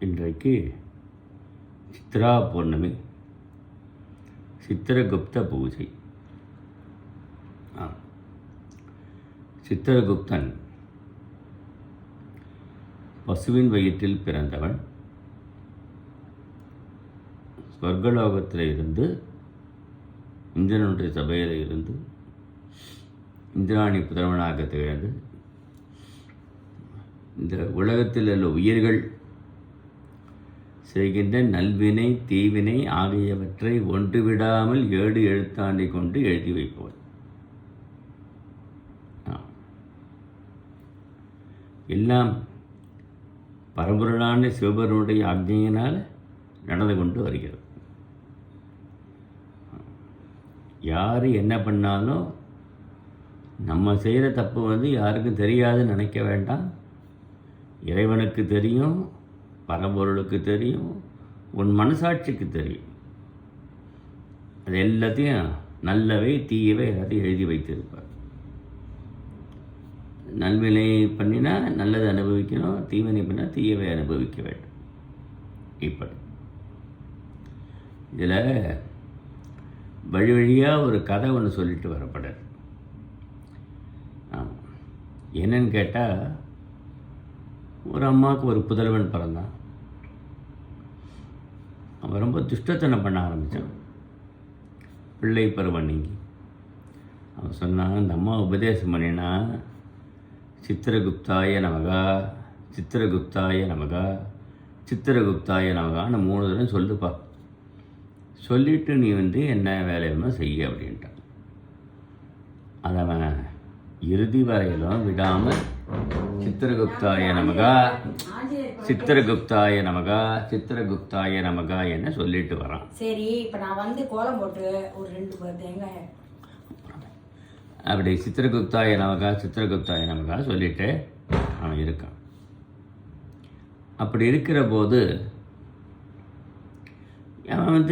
இன்றைக்கு சித்ரா பௌர்ணமி, சித்திரகுப்த பூஜை. சித்திரகுப்தன் பசுவின் வயிற்றில் பிறந்தவன். ஸ்வர்கலோகத்தில் இருந்து இந்திரனுடைய சபையில் இருந்து இந்திராணி புதல்வனாக திகழ்ந்து இந்த உலகத்தில் உள்ள உயிர்கள் செய்கின்ற நல்வினை தீவினை ஆகியவற்றை ஒன்றுவிடாமல் 7 எழுத்தாண்டை கொண்டு எழுதி வைப்பவன். எல்லாம் பரம்பொருளான சிவபெருமானுடைய ஆக்ஞையினால் நடந்து கொண்டு வருகிறது. யார் என்ன பண்ணாலும் நம்ம செய்கிற தப்பு யாருக்கும் தெரியாதுன்னு நினைக்க வேண்டாம். இறைவனுக்கு தெரியும், பரம்பொருளுக்கு தெரியும், உன் மனசாட்சிக்கு தெரியும். அது எல்லாத்தையும் நல்லவை தீயவை எல்லாத்தையும் எழுதி வைத்திருப்பார். நல்வினை பண்ணினா நல்லது அனுபவிக்கணும், தீவினை பண்ணால் தீயவை அனுபவிக்க வேண்டும். இப்படி இதில் வழி வழியாக ஒரு கதை ஒன்று சொல்லிட்டு வரப்படாது. ஆமாம், என்னன்னு கேட்டால், ஒரு அம்மாவுக்கு ஒரு புதல்வன் பிறந்தான். அவன் ரொம்ப துஷ்டத்தனம் பண்ண ஆரம்பித்தான். பிள்ளை பருவம் நீங்கி அவன் சொன்னான், அந்த அம்மா உபதேசம் பண்ணினா, சித்திரகுப்தாய நமகா, சித்திரகுப்தாய நமகா, சித்திரகுப்தாய நமகான்னு 3 தடவை சொல்லுப்பா. சொல்லிவிட்டு நீ என்ன வேலையுமோ செய்ய அப்படின்ட்டான். அதை அவன் இறுதி வரையிலும் விடாமல் சித்திரகுப்தாய நமகா, சித்திரகுப்தாய நமகா, சித்திரகுப்தாய நமகா என்ன சொல்லிட்டு வரான். சரி, இப்போ நான் கோலம் போட்டு ஒரு 2 தேங்காய் அப்படி சித்திரகுப்தாய நமகா, சித்திரகுப்தாய நமகா சொல்லிட்டு அவன் இருக்கான். அப்படி இருக்கிற போது அவன்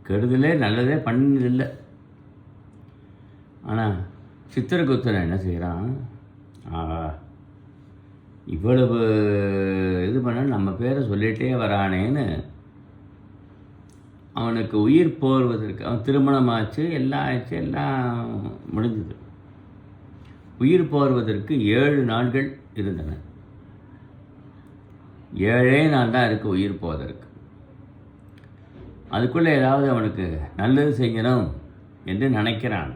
கெடுதலே நல்லதே பண்ணதில்லை. ஆனால் சித்திரகுப்தன் என்ன செய்கிறான், இவ்வளவு இது பண்ண நம்ம பேரை சொல்லிகிட்டே வரானேன்னு அவனுக்கு உயிர் போர்வதற்கு, அவன் திருமணமாச்சு, எல்லாம் ஆச்சு, எல்லாம் முடிஞ்சது. உயிர் போர்வதற்கு 7 நாட்கள் இருந்தன. 7 நாள் தான் இருக்குது உயிர் போவதற்கு. அதுக்குள்ளே ஏதாவது அவனுக்கு நல்லது செய்யணும் என்று நினைக்கிறான்.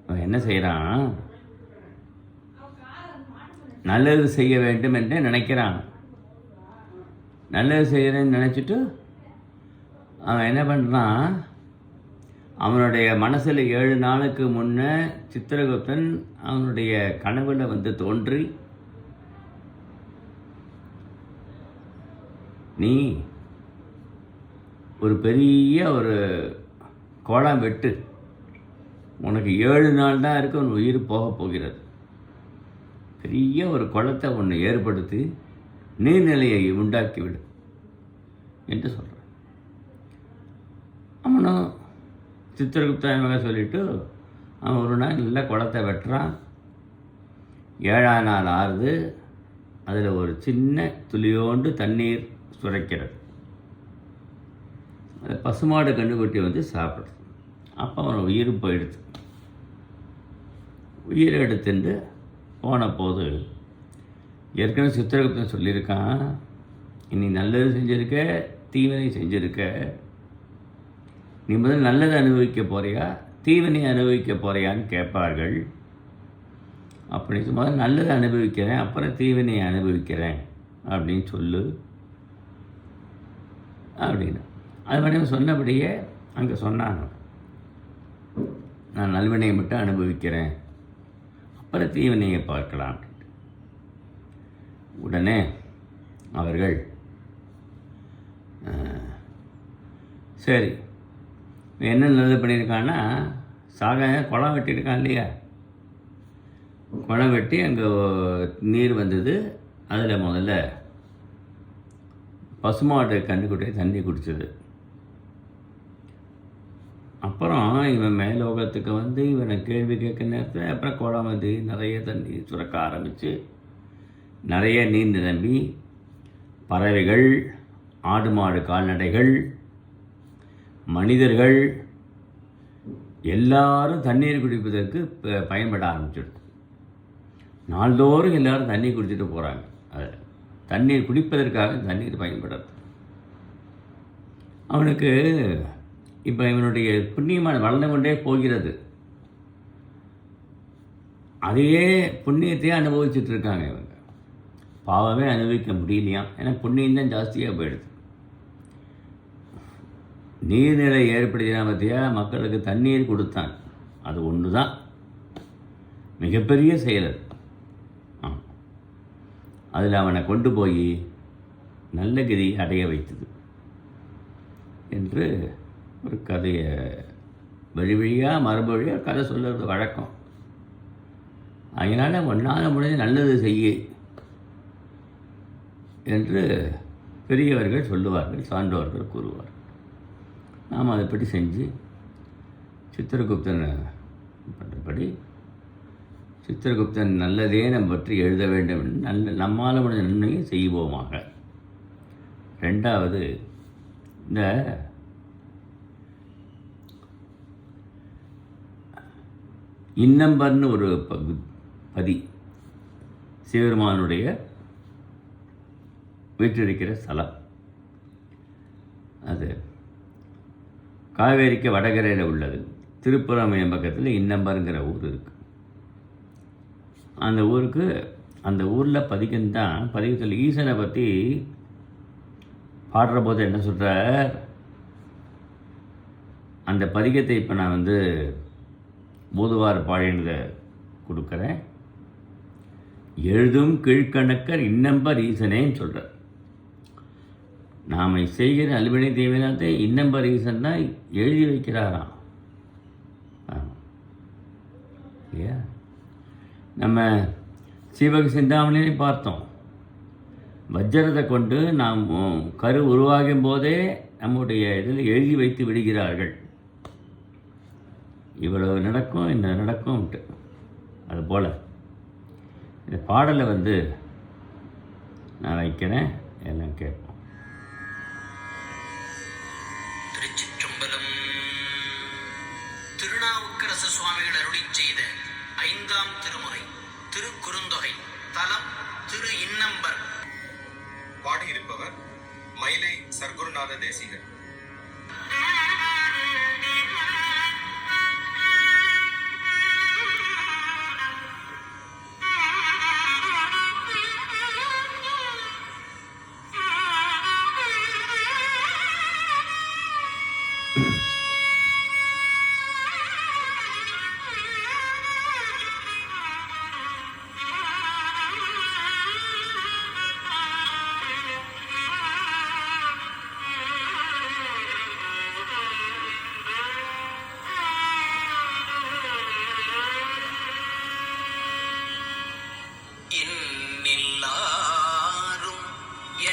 அவன் என்ன செய்கிறான், நல்லது செய்ய வேண்டும் என்று நினைக்கிறான். நல்லது செய்கிறேன்னு நினச்சிட்டு அவன் என்ன பண்ணுறான், அவனுடைய மனசில் 7 நாளுக்கு முன்னே சித்திரகுப்தன் அவனுடைய கனவில் தோன்றி, நீ ஒரு பெரிய ஒரு கோலம் வெட்டு, உனக்கு 7 நாள் தான் இருக்கு, உன் உயிர் போகப் போகிறது. பெரிய ஒரு குளத்தை ஒன்று ஏற்படுத்தி நீர்நிலையை உண்டாக்கிவிடு என்று சொல்கிறான். அவனும் சித்திரகுப்தாயமாக சொல்லிவிட்டு அவன் ஒரு நாள் நல்ல குளத்தை வெட்டுறான். 7ஆம் நாள் ஆறுது. அதில் ஒரு சின்ன துளியோண்டு தண்ணீர் சுரைக்கிறது. அதை பசுமாடு கண்டுக்குட்டி சாப்பிடுது. அப்போ அவன் உயிர் போயிடுது. உயிரை எடுத்துட்டு போன போது ஏற்கனவே சித்திரகுப்தன் சொல்லியிருக்கான், இனி நல்லது செஞ்சுருக்க, தீவினை செஞ்சுருக்க, நீ முதல் நல்லதை அனுபவிக்க போறியா, தீவினை அனுபவிக்க போறியான்னு கேட்பார்கள். அப்படி முதல்ல நல்லதை அனுபவிக்கிறேன், அப்புறம் தீவினையை அனுபவிக்கிறேன் அப்படின்னு சொல்லு அப்படின்னு. அது மாதிரி சொன்னபடியே அங்கே சொன்னான், நான் நல்வினையை மட்டும் அனுபவிக்கிறேன், அப்புறம் தீவினையை பார்க்கலாம். உடனே அவர்கள் சரி, என்ன நல்லது பண்ணியிருக்கான்னா, குளம் வெட்டியிருக்கான் இல்லையா, குளம் வெட்டி அங்கே நீர் வந்தது. அதில் முதல்ல பசுமாட்டை கண்டுக்குட்டியை தண்ணி குடித்தது. அப்புறம் இவன் மேலோகத்துக்கு இவனை கேள்வி கேட்க நேரத்தில் அப்புறம் குளம் நிறைய தண்ணி சுரக்க ஆரம்பித்து நிறைய நீர் நிரம்பி பறவைகள், ஆடு மாடு கால்நடைகள், மனிதர்கள் எல்லாரும் தண்ணீர் குடிப்பதற்கு பயன்பட ஆரம்பிச்சிடும். நாள்தோறும் எல்லாரும் தண்ணீர் குடிச்சிட்டு போகிறாங்க. அதில் தண்ணீர் குடிப்பதற்காக தண்ணீர் பயன்படுறது. அவனுக்கு இப்போ இவனுடைய புண்ணியமான வளர்ந்து கொண்டே போகிறது. அதையே புண்ணியத்தையே அனுபவிச்சுட்டு இருக்காங்க இவங்க. பாவமே அனுபவிக்க முடியலையாம். ஏன்னா புண்ணியம்தான் ஜாஸ்தியாக போயிடுது. நீர்நிலை ஏற்படுத்தின பற்றியா மக்களுக்கு தண்ணீர் கொடுத்தான். அது ஒன்று தான் மிகப்பெரிய செயல். அதில் அவனை கொண்டு போய் நல்ல கதி அடைய வைத்தது என்று ஒரு கதையை வழி வழியாக மரபு வழியாக கதை சொல்லுறது வழக்கம். அதனால் ஒன்றால் முடிஞ்ச நல்லது செய்ய என்று பெரியவர்கள் சொல்லுவார்கள், சான்றோர்கள் கூறுவார்கள். நாம் அதை பற்றி செஞ்சு சித்திரகுப்தன் பண்ணுறபடி சித்திரகுப்தன் நல்லதே நம்ம பற்றி எழுத வேண்டும் என்று நம்மால் முடிஞ்ச நன்மையை செய்வோமாக. ரெண்டாவது, இந்த இன்னம்பர்னு ஒரு பதி சிவபெருமானுடைய வீற்றிருக்கிற ஸ்தலம். அது காவேரிக்கு வடகரையில் உள்ளது. திருப்புறமயம் பக்கத்தில் இன்னம்பருங்கிற ஊர் இருக்குது. அந்த ஊரில் பதிகம்தான். பதிகத்தில் ஈசனை பற்றி பாடுற போது என்ன சொல்கிறார், அந்த பதிகத்தை இப்போ நான் பூதுவார் பாடினதை கொடுக்குறேன். எழுதும் கீழ்கணக்கர் இன்னம்பர் ஈசனேன்னு சொல்கிறார். நாம் செய்கிற அலுவலி தேவையில்லாத இன்னம்பர் ஈசன் தான் எழுதி வைக்கிறாராம். இல்லையா? நம்ம சீவக சிந்தாமணியை பார்த்தோம். வஜ்ரத்தை கொண்டு நாம் கரு உருவாகும் போதே நம்முடைய இதில் எழுதி வைத்து விடுகிறார்கள். இவ்வளவு நடக்கும், இந்த நடக்கும்ட்டு. அதுபோல் இந்த பாடலை நான் வைக்கிறேன், எல்லாம் கேட்போம். திருச்சிற்றம்பலம். திருநாவுக்கரசு சுவாமிகள் அருளிச் செய்த 5ஆம் திருமுறை திருக்குறுந்தொகை. தலம் திரு இன்னம்பர். பாடியிருப்பவர் மயிலை சர்க்குருநாத தேசிகர்.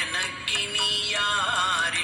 எனக்கு நீ யார்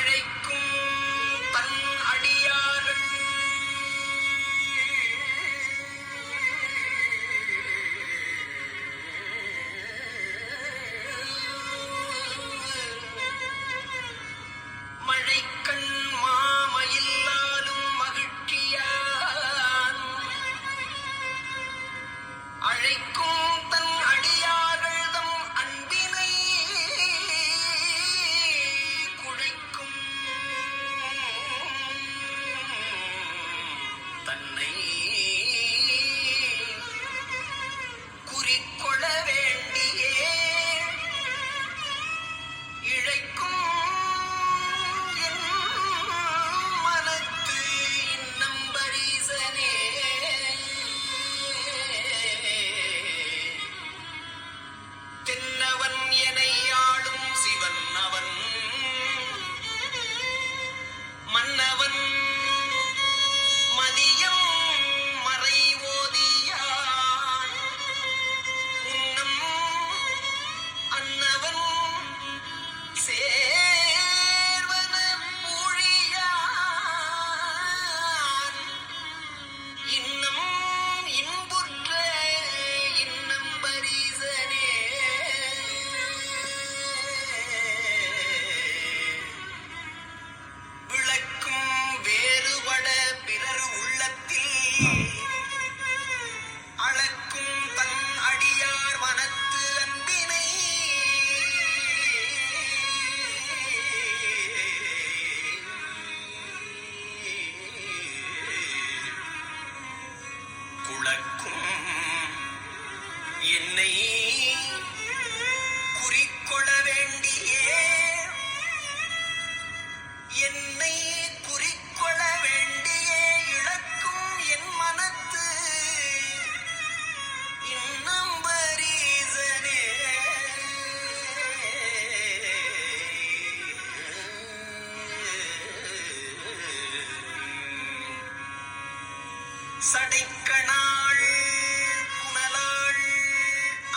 அழைக்கும் தன் அடியார்கள் மழைக்கண் மாமயிலாலும் மகிழ்ச்சியான் அழைக்கும் தன் அடியார்கள் தம் அன்பினை குழைக்கும் தன்னை குறிக்கொள்ள வேண்டியே இழைக்கும் என் மனத்து இன்னம்பரீசனே தென்னவன் எனை ஆளும் சிவன் அவன் மன்னவன் மதியம் மறை ஓதியான் உன்னம் அன்னவன் சேர்வன பூழியான் இன்னம் இன்புற்ற இன்னம்பரீசனே விளக்கும் வேறுபட பிறர் உள்ளத்தில் அளக்கும் தன் அடியார் மனத்து அன்பினை குளக்கும் என்னை குறிக்கொள்ள வேண்டியே என்னை குறிக்கொள்ள வேண்டியே இழக்கும் என் மனத்து இன்னம்பரீசனே சடைக்கணாள் புனலாள்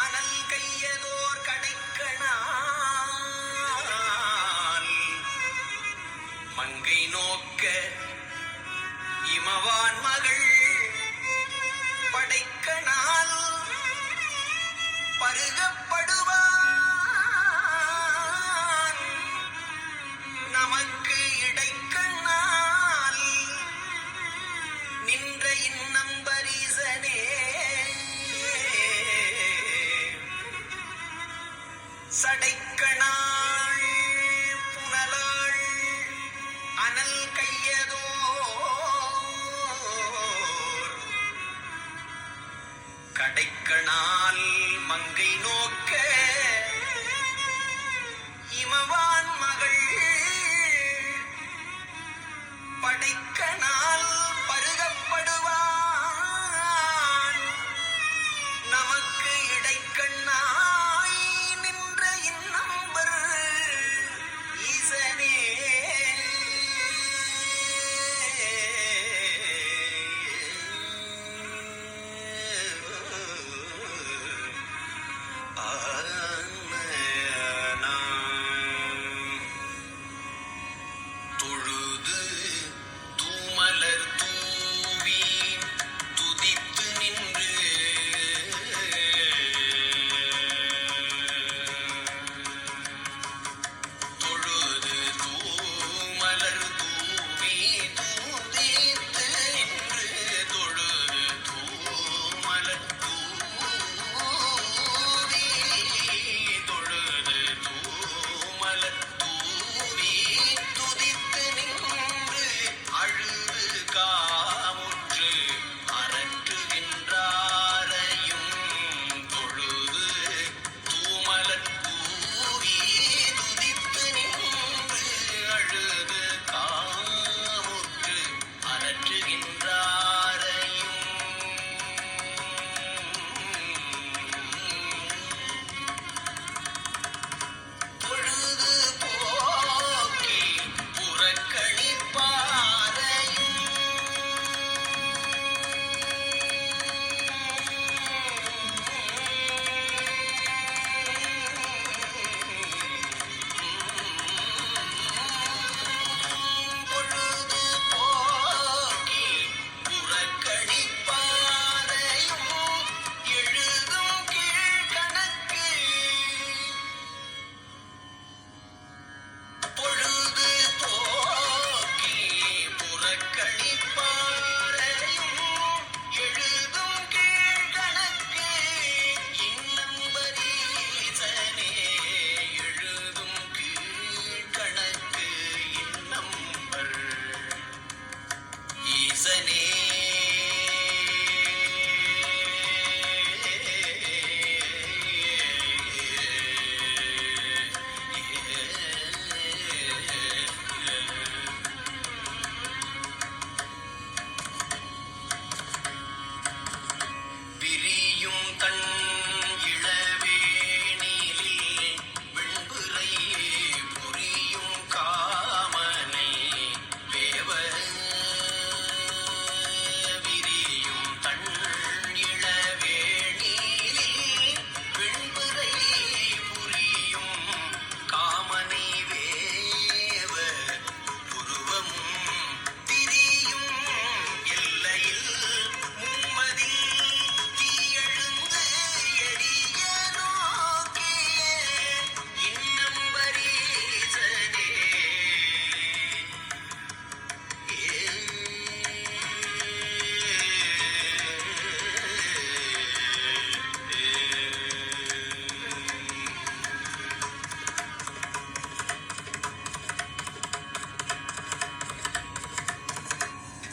அனல் கையதோர் கடைக்கணால் மங்கை நோக்க இமவான் மகள் படைக்கணால் பருகப்படுவான் நமக்கு இடைக்கண்ணால் நின்ற இன்னம்பரீசனே சடைக்கணாள் புனலாள் அனல் கையதோர் கடைக்கணால் மங்கை நோக்க இமவான் மகள் படைக்கணால் பருகப்படுவான் நமக்கு இடைக்கண்ணாய் நின்ற இன்னம்பர் ஈசனே ஆன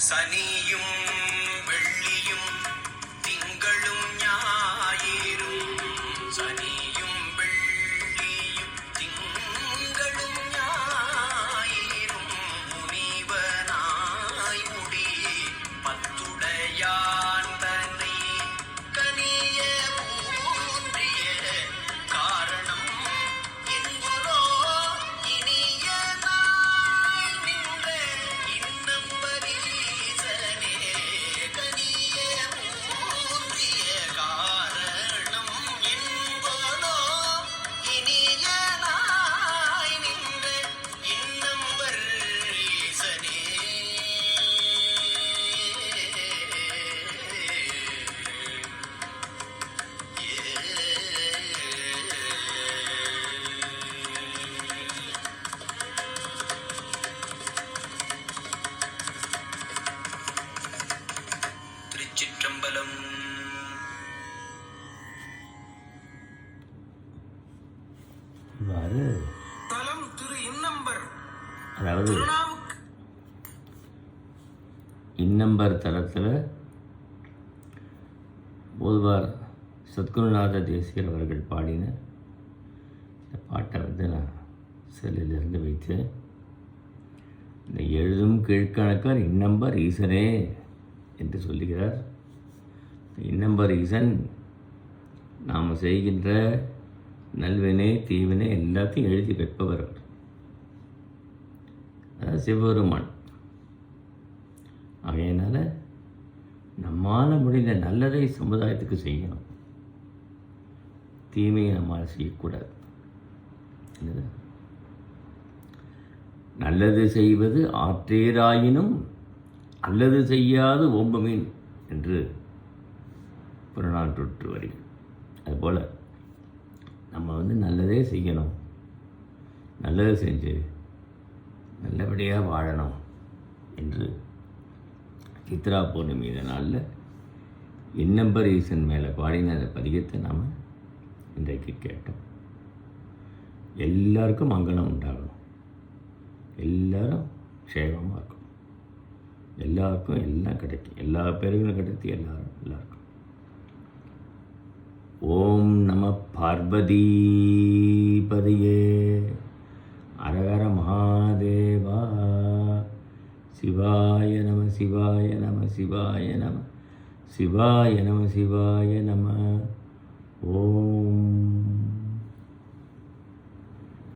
சனியும் வெள்ளியும் திங்களும் ஞாயிறும் சனியும் வெள்ளியும் திங்களும் ஞாயிறும் முனிவனாய் முடி பத்துடையான் தன்னை கனிய ஊன்றிய காரணம் என்பதோ இனியதாய் நின்ற இன்னம்பரீசனே கனிய ஊன்றிய காரணம் என்பதோ இனியதாய் நின்ற இன்னம்பரீசனே திருச்சிற்றம்பலம். இவ்வாறு தலம் திரு இன்னம்பர் அதாவது திருநாவுக்கு இன்னம்பர் தலத்தில் ஓதுவார் சத்குருநாத தேசிகர் அவர்கள் பாடின இந்த பாட்டை நான் செல்லிலிருந்து வைத்தேன். இந்த எழுதும் கீழ்கணக்கர் இன்னம்பர் ஈசனே என்று சொல்லுகிறார். இன்னம்பர் ஈசன் நாம் செய்கின்ற நல்வினை தீவினை எல்லாத்தையும் எழுதி வைப்பவர் அவர். அதாவது சிவபெருமான். ஆகையினால் நம்மால் முடிந்த நல்லதை சமுதாயத்துக்கு செய்யணும், தீமையை நம்மால் செய்யக்கூடாது. நல்லது செய்வது ஆற்றேராயினும் அல்லது செய்யாது ஓம்பமீன் என்று புறநானூற்று வரிகள். அதுபோல் நம்ம நல்லதே செய்யணும், நல்லது செஞ்சு நல்லபடியாக வாழணும் என்று சித்ரா பௌர்ணமி நாளில் இன்னம்பர் ஈசன் மேலே பாடின அந்த பதிகத்தை நாம் இன்றைக்கு கேட்டோம். எல்லாருக்கும் மங்களம் உண்டாகணும், எல்லாரும் க்ஷேமமாக இருக்கணும், எல்லாருக்கும் எல்லாம் கிடைக்கும், எல்லா பேர்களும் கிடைத்து எல்லாருக்கும். ஓம் நம பார்வதிபதியே அரகர மகாதேவா. சிவாய நம சிவாய நம சிவாய நம சிவாய நம சிவாய நம. ஓம்